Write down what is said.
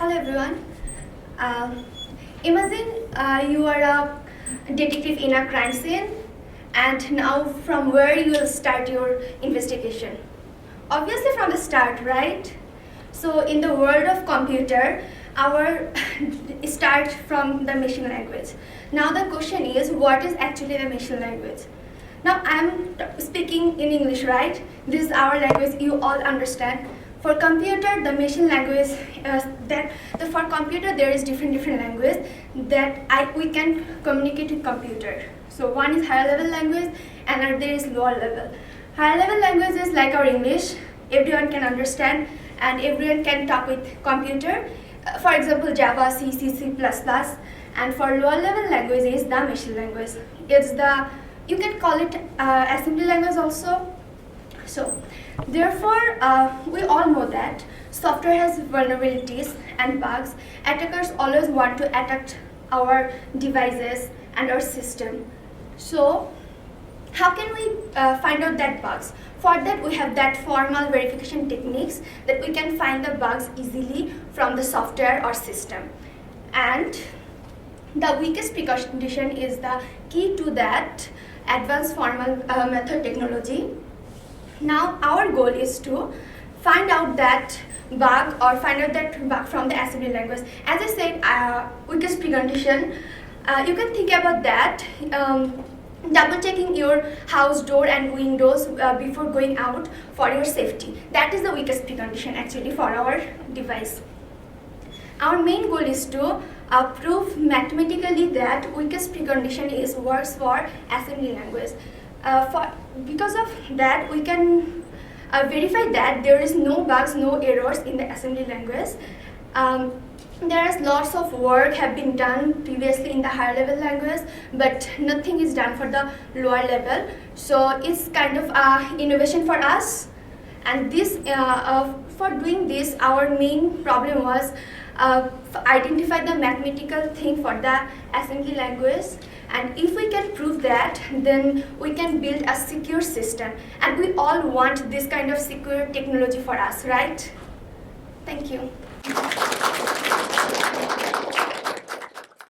Hello everyone. Imagine you are a detective in a crime scene, and now from where you will start your investigation? Obviously from the start, right? So in the world of computer, our start from the machine language. Now the question is, what is actually the machine language? Now I am speaking in English, right? This is our language, you all understand. For computer, the machine language for computer there is different language that we can communicate with computer. So one is higher level language, and another is lower level. Higher level language is like our English, everyone can understand and everyone can talk with computer. For example, Java, C, C++. And for lower level language is the machine language. It's the, you can call it assembly language also. So therefore, we all know that software has vulnerabilities and bugs. Attackers always want to attack our devices and our system. So how can we find out that bugs? For that, we have that formal verification techniques that we can find the bugs easily from the software or system. And the weakest precondition is the key to that advanced formal method technology. Now our goal is to find out that bug or find out that bug from the assembly language. As I said, weakest precondition, you can think about that. Double checking your house door and windows before going out for your safety. That is the weakest precondition actually for our device. Our main goal is to prove mathematically that weakest precondition is worse for assembly language. Because of that, we can verify that there is no bugs, no errors in the assembly language. There is lots of work have been done previously in the higher level language, but nothing is done for the lower level. So it's kind of innovation for us. And this, for doing this, our main problem was identify the mathematical thing for the assembly language. And if we can prove that, then we can build a secure system. And we all want this kind of secure technology for us, right? Thank you.